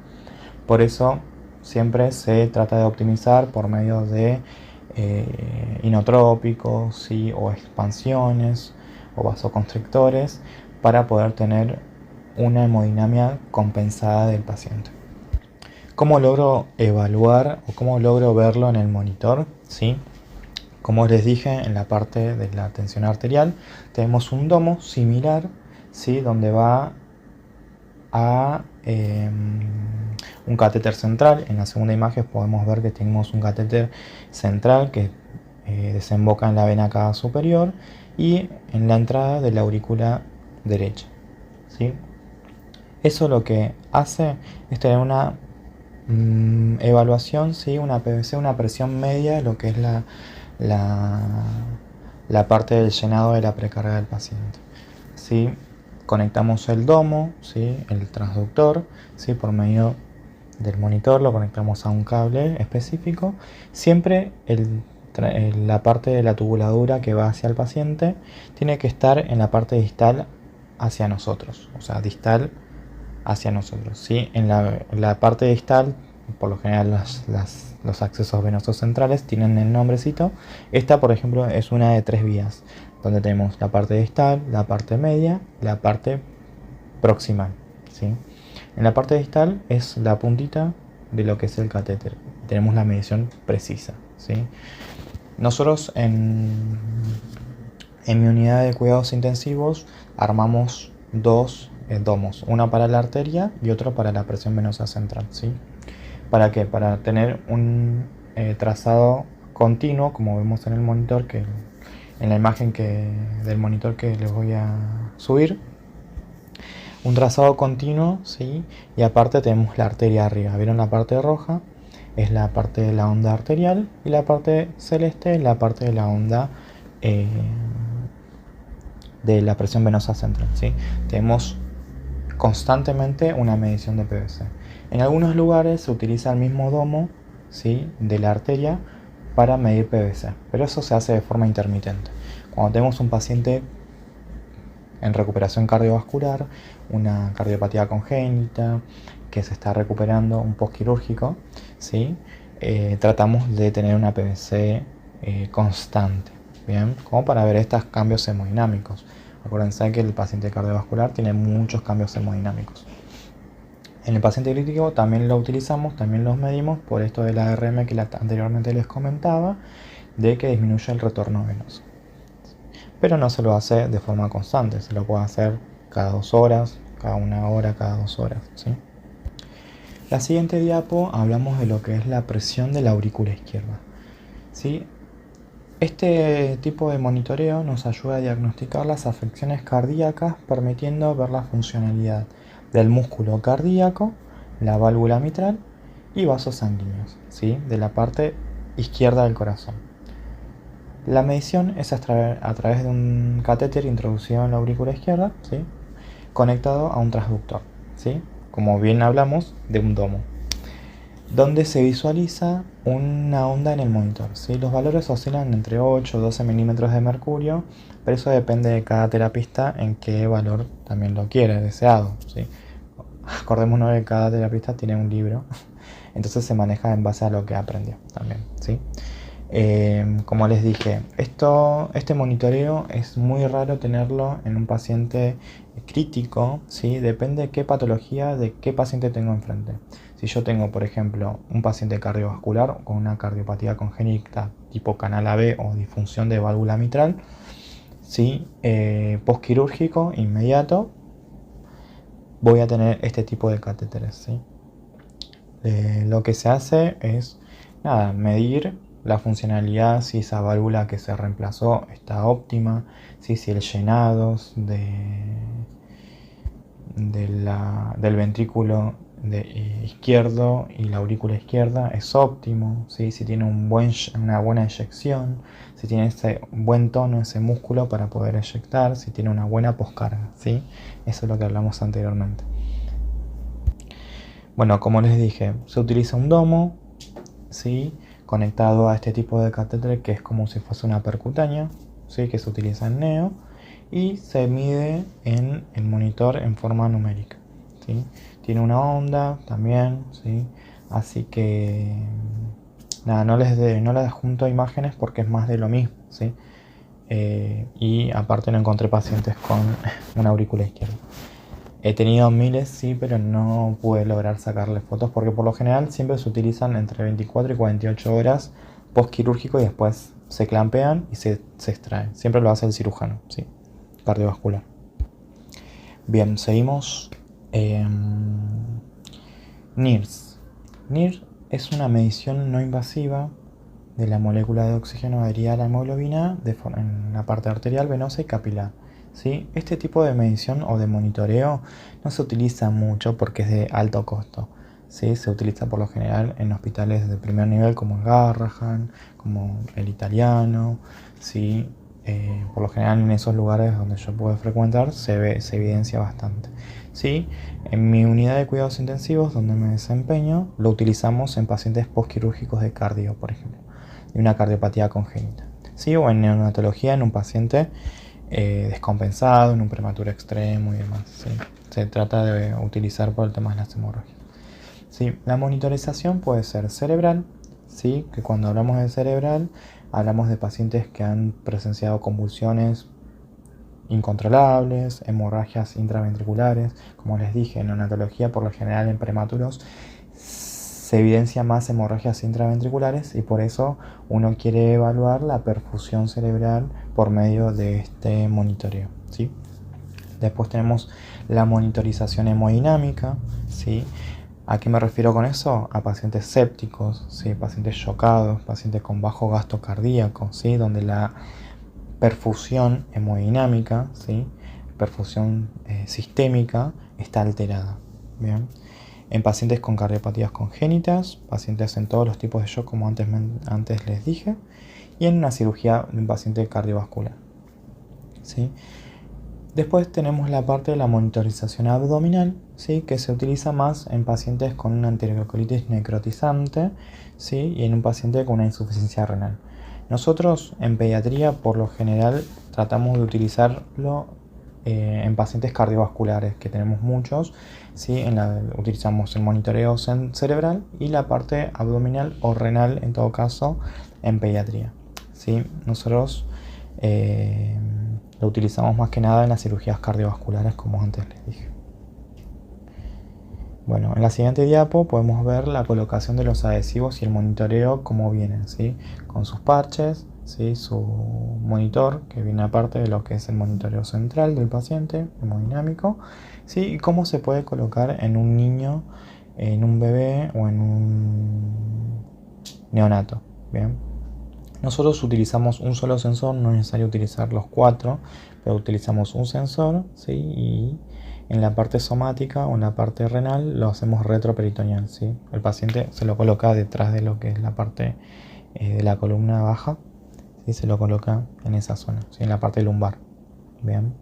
Por eso siempre se trata de optimizar por medio de inotrópicos, ¿sí? O expansiones o vasoconstrictores para poder tener una hemodinamia compensada del paciente. ¿Cómo logro evaluar o cómo logro verlo en el monitor? ¿Sí? Como les dije, en la parte de la tensión arterial tenemos un domo similar, ¿sí? Donde va a un catéter central. En la segunda imagen podemos ver que tenemos un catéter central que desemboca en la vena cava superior y en la entrada de la aurícula derecha, ¿sí? Eso lo que hace es tener una evaluación, ¿sí? Una PVC, una presión media, lo que es la parte del llenado de la precarga del paciente, ¿sí? Conectamos el domo, ¿sí? El transductor, ¿sí? Por medio del monitor lo conectamos a un cable específico. Siempre la parte de la tubuladura que va hacia el paciente tiene que estar en la parte distal hacia nosotros, o sea, distal hacia nosotros, ¿sí? En la parte distal, por lo general los accesos venosos centrales tienen el nombrecito. Esta, por ejemplo, es una de 3 vías, donde tenemos la parte distal, la parte media, la parte proximal, ¿sí? En la parte distal es la puntita de lo que es el catéter. Tenemos la medición precisa, ¿sí? Nosotros en mi unidad de cuidados intensivos armamos dos domos, uno para la arteria y otro para la presión venosa central, ¿sí? ¿Para qué? Para tener un trazado continuo, como vemos en el monitor, en la imagen del monitor que les voy a subir. Un trazado continuo, ¿sí? Y aparte tenemos la arteria arriba. ¿Vieron la parte roja? Es la parte de la onda arterial y la parte celeste es la parte de la onda de la presión venosa central, ¿sí? Tenemos constantemente una medición de PVC. En algunos lugares se utiliza el mismo domo, ¿sí? De la arteria para medir PVC, pero eso se hace de forma intermitente. Cuando tenemos un paciente en recuperación cardiovascular, una cardiopatía congénita que se está recuperando, un postquirúrgico, ¿sí? Tratamos de tener una PVC constante, ¿bien? Como para ver estos cambios hemodinámicos. Acuérdense que el paciente cardiovascular tiene muchos cambios hemodinámicos. En el paciente crítico también lo utilizamos, también los medimos por esto de la ARM que anteriormente les comentaba, de que disminuye el retorno venoso. Pero no se lo hace de forma constante, se lo puede hacer cada 2 horas, cada 1 hora, cada 2 horas, ¿sí? La siguiente diapo hablamos de lo que es la presión de la aurícula izquierda, ¿sí? Este tipo de monitoreo nos ayuda a diagnosticar las afecciones cardíacas, permitiendo ver la funcionalidad del músculo cardíaco, la válvula mitral y vasos sanguíneos, ¿sí? De la parte izquierda del corazón. La medición es a través de un catéter introducido en la aurícula izquierda, ¿sí? Conectado a un transductor, ¿sí? Como bien hablamos, de un domo, donde se visualiza una onda en el monitor, ¿sí? Los valores oscilan entre 8 y 12 milímetros de mercurio, pero eso depende de cada terapista en qué valor también lo quiere, deseado, ¿sí? Acordémonos que cada terapista tiene un libro, entonces se maneja en base a lo que aprendió también, ¿sí? Como les dije, este monitoreo es muy raro tenerlo en un paciente crítico, ¿sí? Depende de qué patología, de qué paciente tengo enfrente. Si yo tengo, por ejemplo, un paciente cardiovascular con una cardiopatía congénita tipo canal AB o disfunción de válvula mitral, ¿sí? Postquirúrgico inmediato, voy a tener este tipo de catéteres, ¿sí? Lo que se hace es, nada, medir la funcionalidad, si esa válvula que se reemplazó está óptima, si el llenado del ventrículo izquierdo y la aurícula izquierda es óptimo, ¿sí? Si tiene una buena eyección, si tiene ese buen tono, ese músculo para poder eyectar, si tiene una buena poscarga, ¿sí? Eso es lo que hablamos anteriormente. Bueno, como les dije, se utiliza un domo, ¿sí? Conectado a este tipo de catéter que es como si fuese una percutánea, ¿sí? Que se utiliza en neo, y se mide en el monitor en forma numérica, ¿sí? Tiene una onda también, ¿sí? Así que nada, no les junto imágenes porque es más de lo mismo, ¿sí? Y aparte no encontré pacientes con una aurícula izquierda. He tenido miles, sí, pero no pude lograr sacarle fotos porque por lo general siempre se utilizan entre 24 y 48 horas postquirúrgico y después se clampean y se extraen. Siempre lo hace el cirujano, ¿sí? Cardiovascular. Bien, seguimos. NIRS. NIRS es una medición no invasiva de la molécula de oxígeno adherida a la hemoglobina en la parte arterial, venosa y capilar. ¿Sí? Este tipo de medición o de monitoreo no se utiliza mucho porque es de alto costo. ¿Sí? Se utiliza por lo general en hospitales de primer nivel como el Garrahan, como el Italiano. ¿Sí? Por lo general en esos lugares donde yo puedo frecuentar se evidencia bastante. ¿Sí? En mi unidad de cuidados intensivos donde me desempeño lo utilizamos en pacientes postquirúrgicos de cardio, por ejemplo, de una cardiopatía congénita. ¿Sí? O en neonatología en un paciente descompensado, en un prematuro extremo y demás, ¿sí? Se trata de utilizar por el tema de las hemorragias. ¿Sí? La monitorización puede ser cerebral, ¿sí? Que cuando hablamos de cerebral hablamos de pacientes que han presenciado convulsiones incontrolables, hemorragias intraventriculares. Como les dije, en neonatología por lo general en prematuros se evidencia más hemorragias intraventriculares y por eso uno quiere evaluar la perfusión cerebral por medio de este monitoreo, ¿sí? Después tenemos la monitorización hemodinámica, ¿sí? ¿A qué me refiero con eso? A pacientes sépticos, ¿sí? Pacientes chocados, pacientes con bajo gasto cardíaco, ¿sí? Donde la perfusión hemodinámica, ¿sí? Perfusión sistémica está alterada. Bien. En pacientes con cardiopatías congénitas, pacientes en todos los tipos de shock como antes les dije, y en una cirugía de un paciente cardiovascular, ¿sí? Después tenemos la parte de la monitorización abdominal, ¿sí? Que se utiliza más en pacientes con una enterocolitis necrotizante, ¿sí? Y en un paciente con una insuficiencia renal. Nosotros en pediatría por lo general tratamos de utilizarlo en pacientes cardiovasculares, que tenemos muchos, ¿sí? Utilizamos el monitoreo cerebral y la parte abdominal o renal en todo caso en pediatría, ¿sí? Nosotros lo utilizamos más que nada en las cirugías cardiovasculares, como antes les dije. Bueno, en la siguiente diapo podemos ver la colocación de los adhesivos y el monitoreo como vienen, ¿sí? Con sus parches, ¿sí? Su monitor que viene aparte de lo que es el monitoreo central del paciente, hemodinámico, ¿sí? Y cómo se puede colocar en un niño, en un bebé o en un neonato. Bien. Nosotros utilizamos un solo sensor, no es necesario utilizar los 4, pero utilizamos un sensor, ¿sí? Y en la parte somática o en la parte renal lo hacemos retroperitoneal, ¿sí? El paciente se lo coloca detrás de lo que es la parte de la columna baja, ¿sí? Se lo coloca en esa zona, ¿sí? En la parte lumbar. Bien.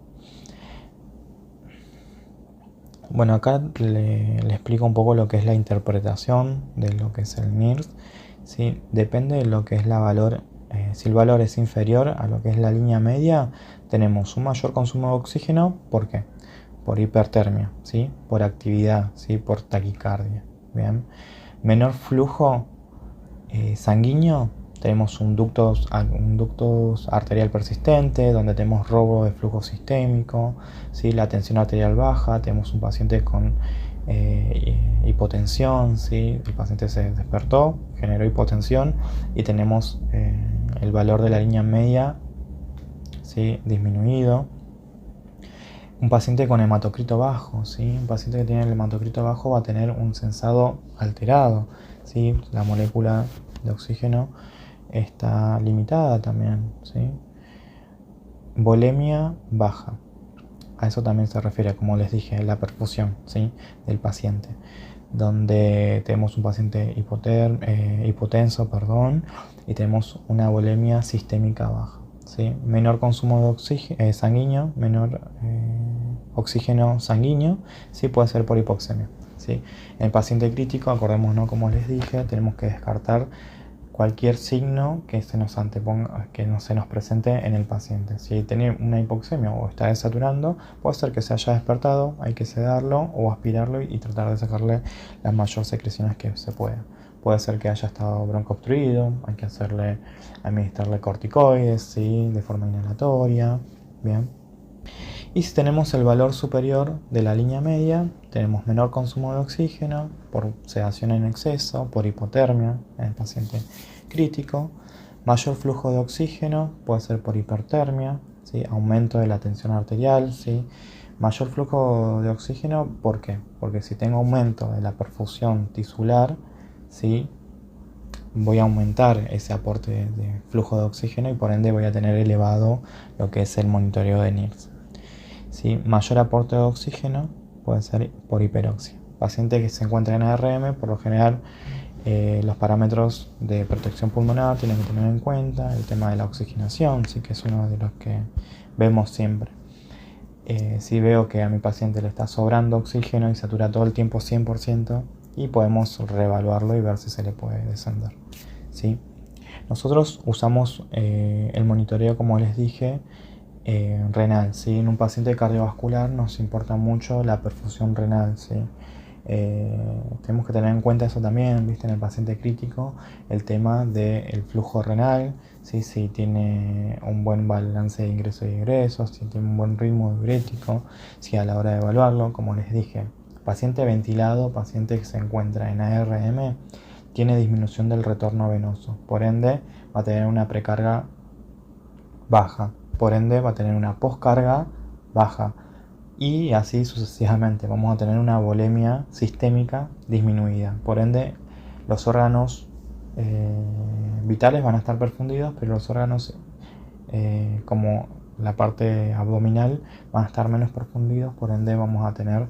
Bueno, acá le explico un poco lo que es la interpretación de lo que es el NIRS, ¿sí? Depende de lo que es si el valor es inferior a lo que es la línea media, tenemos un mayor consumo de oxígeno. ¿Por qué? Por hipertermia, ¿sí? Por actividad, ¿sí? Por taquicardia. Bien. Menor flujo sanguíneo, tenemos un ducto arterial persistente, donde tenemos robo de flujo sistémico, ¿sí? La tensión arterial baja, tenemos un paciente con hipotensión, ¿sí? El paciente se despertó, generó hipotensión y tenemos el valor de la línea media, ¿sí? Disminuido. Un paciente con hematocrito bajo, ¿sí? Un paciente que tiene el hematocrito bajo va a tener un sensado alterado, ¿sí? La molécula de oxígeno está limitada también, ¿sí? Volemia baja. A eso también se refiere, como les dije, la perfusión, ¿sí? Del paciente, donde tenemos un paciente hipotenso, y tenemos una volemia sistémica baja, ¿sí? Menor consumo de oxígeno sanguíneo, menor oxígeno sanguíneo, sí, puede ser por hipoxemia, ¿sí? En el paciente crítico, acordémonos, como les dije, tenemos que descartar cualquier signo que se nos anteponga, que no se nos presente en el paciente. Si tiene una hipoxemia o está desaturando, puede ser que se haya despertado, hay que sedarlo o aspirarlo y tratar de sacarle las mayores secreciones que se pueda. Puede ser que haya estado broncoobstruido, hay que administrarle corticoides, ¿sí? De forma inhalatoria, bien. Y si tenemos el valor superior de la línea media, tenemos menor consumo de oxígeno por sedación en exceso, por hipotermia en el paciente crítico, mayor flujo de oxígeno, puede ser por hipertermia, ¿sí? Aumento de la tensión arterial, ¿sí? Mayor flujo de oxígeno, ¿por qué? Porque si tengo aumento de la perfusión tisular, ¿sí? Voy a aumentar ese aporte de flujo de oxígeno y por ende voy a tener elevado lo que es el monitoreo de NIRS. ¿Sí? Mayor aporte de oxígeno puede ser por hiperoxia. Paciente que se encuentra en ARM, por lo general, los parámetros de protección pulmonar tienen que tener en cuenta el tema de la oxigenación, sí, que es uno de los que vemos siempre. Si veo que a mi paciente le está sobrando oxígeno y satura todo el tiempo 100%, y podemos reevaluarlo y ver si se le puede descender, ¿sí? Nosotros usamos el monitoreo, como les dije, renal, ¿sí? En un paciente cardiovascular nos importa mucho la perfusión renal, ¿sí? Tenemos que tener en cuenta eso también, ¿viste? En el paciente crítico, el tema del flujo renal, ¿sí? Si tiene un buen balance de ingresos y egresos, si tiene un buen ritmo diurético, si a la hora de evaluarlo, como les dije, paciente ventilado, paciente que se encuentra en ARM, tiene disminución del retorno venoso, por ende va a tener una precarga baja, por ende va a tener una poscarga baja, y así sucesivamente. Vamos a tener una volemia sistémica disminuida, por ende los órganos vitales van a estar perfundidos, pero los órganos como la parte abdominal van a estar menos perfundidos, por ende vamos a tener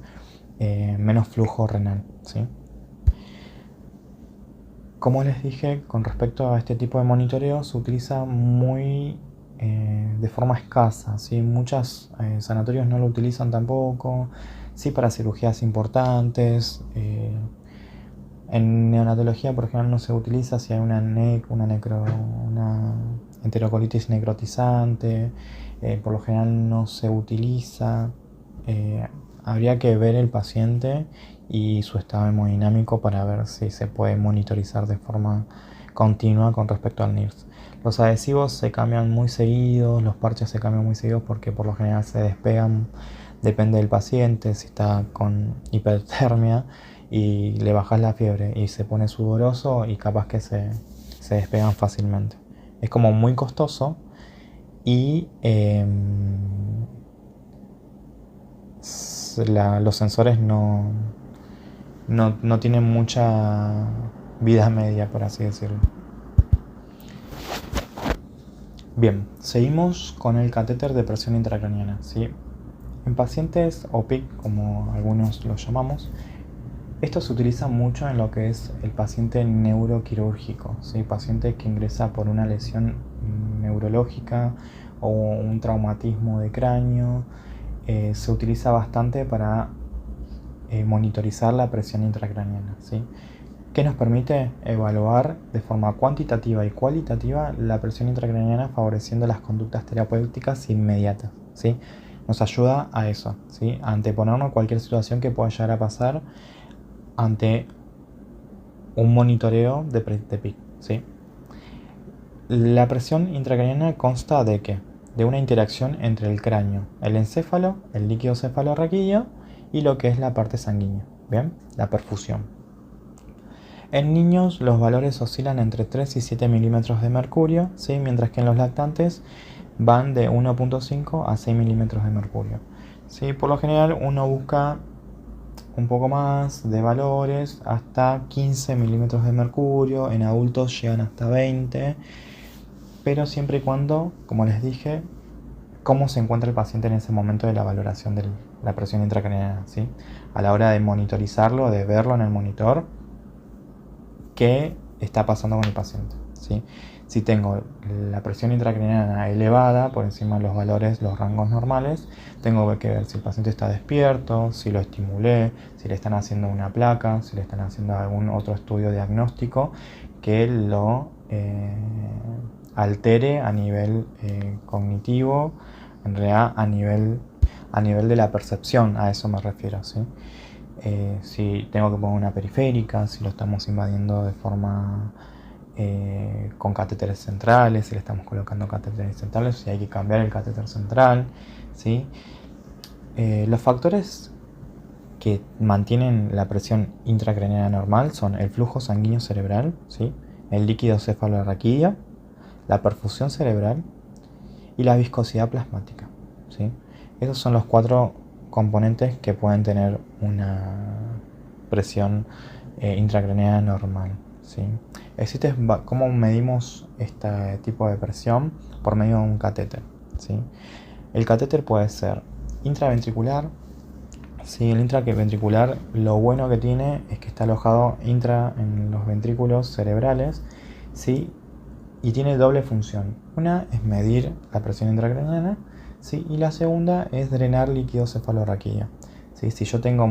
menos flujo renal, ¿sí? Como les dije, con respecto a este tipo de monitoreo se utiliza muy de forma escasa, ¿sí? Muchos sanatorios no lo utilizan tampoco, sí, para cirugías importantes. En neonatología, por ejemplo, no se utiliza si hay una enterocolitis necrotizante, por lo general no se utiliza. Habría que ver el paciente y su estado hemodinámico para ver si se puede monitorizar de forma continua con respecto al NIRS. Los adhesivos se cambian muy seguidos, los parches se cambian muy seguidos porque por lo general se despegan, depende del paciente, si está con hipertermia y le bajas la fiebre y se pone sudoroso y capaz que se despegan fácilmente. Es como muy costoso y los sensores no tienen mucha vida media, por así decirlo. Bien, seguimos con el catéter de presión intracraniana, ¿sí? En pacientes OPIC, como algunos lo llamamos, esto se utiliza mucho en lo que es el paciente neuroquirúrgico, ¿sí? Paciente que ingresa por una lesión neurológica o un traumatismo de cráneo. Se utiliza bastante para monitorizar la presión intracraniana, ¿sí? Que nos permite evaluar de forma cuantitativa y cualitativa la presión intracraniana, favoreciendo las conductas terapéuticas inmediatas, ¿sí? Nos ayuda a eso, ¿sí? A anteponernos a cualquier situación que pueda llegar a pasar ante un monitoreo de PIC, ¿sí? La presión intracraniana consta de ¿qué? De una interacción entre el cráneo, el encéfalo, el líquido cefalorraquídeo y lo que es la parte sanguínea, ¿bien? La perfusión. En niños los valores oscilan entre 3 y 7 milímetros de mercurio, ¿sí? Mientras que en los lactantes van de 1.5 a 6 milímetros de mercurio, ¿sí? Por lo general uno busca un poco más de valores, hasta 15 milímetros de mercurio, en adultos llegan hasta 20, pero siempre y cuando, como les dije, cómo se encuentra el paciente en ese momento de la valoración de la presión intracraneana, ¿sí? A la hora de monitorizarlo, de verlo en el monitor, qué está pasando con el paciente, ¿sí? Si tengo la presión intracraneana elevada, por encima de los valores, los rangos normales, tengo que ver si el paciente está despierto, si lo estimulé, si le están haciendo una placa, si le están haciendo algún otro estudio diagnóstico que lo altere a nivel cognitivo, en realidad a nivel de la percepción, a eso me refiero, ¿sí? Si tengo que poner una periférica, si lo estamos invadiendo de forma con catéteres centrales, si le estamos colocando catéteres centrales, si hay que cambiar el catéter central, ¿sí? Los factores que mantienen la presión intracraneana normal son el flujo sanguíneo cerebral, ¿sí? El líquido cefalorraquídeo, la perfusión cerebral y la viscosidad plasmática, ¿sí? Esos son los 4 componentes que pueden tener una presión intracraneana normal, ¿sí? ¿Cómo medimos este tipo de presión? Por medio de un catéter, ¿sí? El catéter puede ser intraventricular, ¿sí? El intraventricular, lo bueno que tiene es que está alojado en los ventrículos cerebrales, ¿sí? Y tiene doble función. Una es medir la presión intracraneana, ¿sí? Y la segunda es drenar líquido cefalorraquídeo, ¿sí? Si yo tengo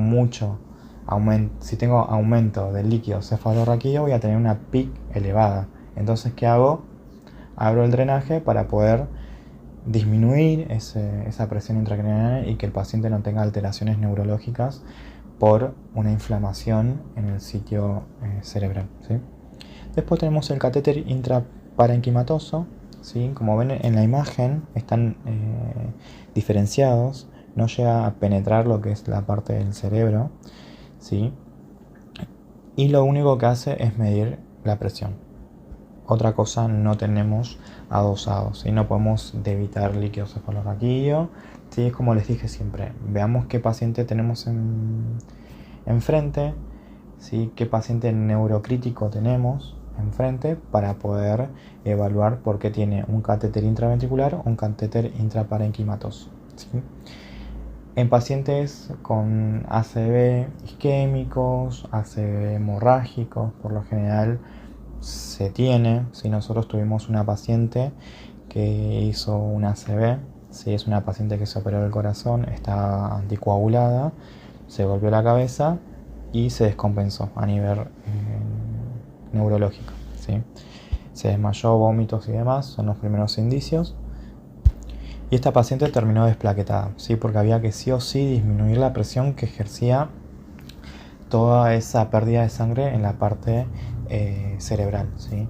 si tengo aumento del líquido cefalorraquídeo, voy a tener una PIC elevada. Entonces, ¿qué hago? Abro el drenaje para poder disminuir esa presión intracraneana y que el paciente no tenga alteraciones neurológicas por una inflamación en el sitio cerebral, ¿sí? Después tenemos el catéter intraparenquimatoso, ¿sí? Como ven en la imagen, están diferenciados, no llega a penetrar lo que es la parte del cerebro, ¿sí? Y lo único que hace es medir la presión. Otra cosa no tenemos adosados, ¿sí? No podemos debitar líquido cefalorraquídeo, ¿sí? Es como les dije siempre, veamos qué paciente tenemos enfrente, ¿sí? Qué paciente neurocrítico tenemos enfrente para poder evaluar por qué tiene un catéter intraventricular o un catéter intraparenquimatoso, ¿sí? En pacientes con ACV isquémicos, ACV hemorrágicos, por lo general se tiene. Si nosotros tuvimos una paciente que hizo un ACV, si es una paciente que se operó del corazón, está anticoagulada, se golpeó la cabeza y se descompensó a nivel neurológico, ¿sí? Se desmayó, vómitos y demás, son los primeros indicios. Y esta paciente terminó desplaquetada, ¿sí? Porque había que sí o sí disminuir la presión que ejercía toda esa pérdida de sangre en la parte cerebral, ¿sí?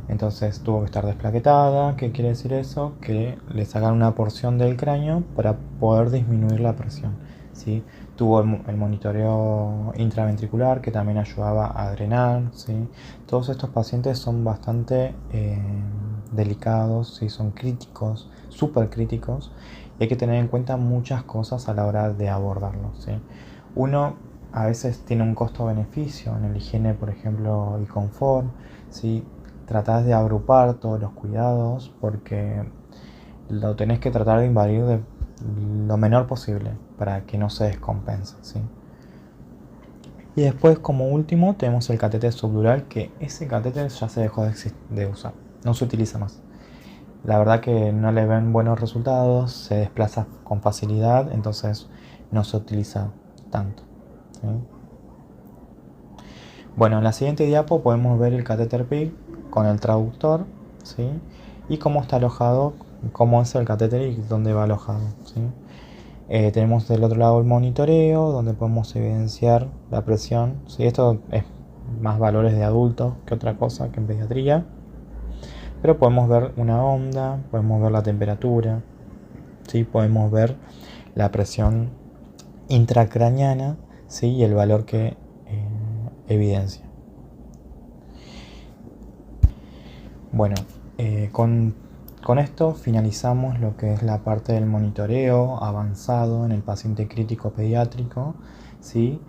Entonces tuvo que estar desplaquetada. ¿Qué quiere decir eso? Que le sacan una porción del cráneo para poder disminuir la presión, ¿sí? Tuvo el monitoreo intraventricular que también ayudaba a drenar, ¿sí? Todos estos pacientes son bastante delicados, ¿sí? Son críticos, súper críticos, y hay que tener en cuenta muchas cosas a la hora de abordarlos, ¿sí? Uno a veces tiene un costo-beneficio en el higiene, por ejemplo, y confort, ¿sí? Tratás de agrupar todos los cuidados porque lo tenés que tratar de invadir de lo menor posible para que no se descompense, ¿sí? Y después, como último, tenemos el catéter subdural, que ese catéter ya se dejó de usar, no se utiliza más. La verdad que no le ven buenos resultados, se desplaza con facilidad, entonces no se utiliza tanto, ¿sí? Bueno, en la siguiente diapo podemos ver el catéter PIC con el traductor, ¿sí? Y cómo está alojado, cómo es el catéter y dónde va alojado, ¿sí? Tenemos del otro lado el monitoreo, donde podemos evidenciar la presión, ¿sí? Esto es más valores de adultos que otra cosa, que en pediatría. Pero podemos ver una onda, podemos ver la temperatura, ¿sí? Podemos ver la presión intracraneana, ¿sí? Y el valor que evidencia. Bueno, con esto finalizamos lo que es la parte del monitoreo avanzado en el paciente crítico pediátrico, ¿sí?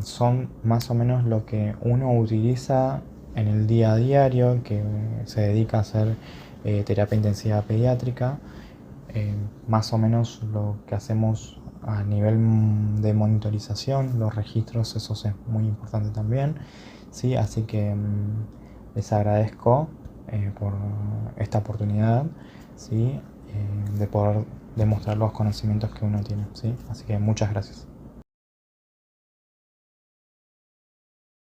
Son más o menos lo que uno utiliza en el día a diario, que se dedica a hacer terapia intensiva pediátrica. Más o menos lo que hacemos a nivel de monitorización, los registros, eso es muy importante también, ¿sí? Así que les agradezco por esta oportunidad, ¿sí? De poder demostrar los conocimientos que uno tiene, ¿sí? Así que muchas gracias.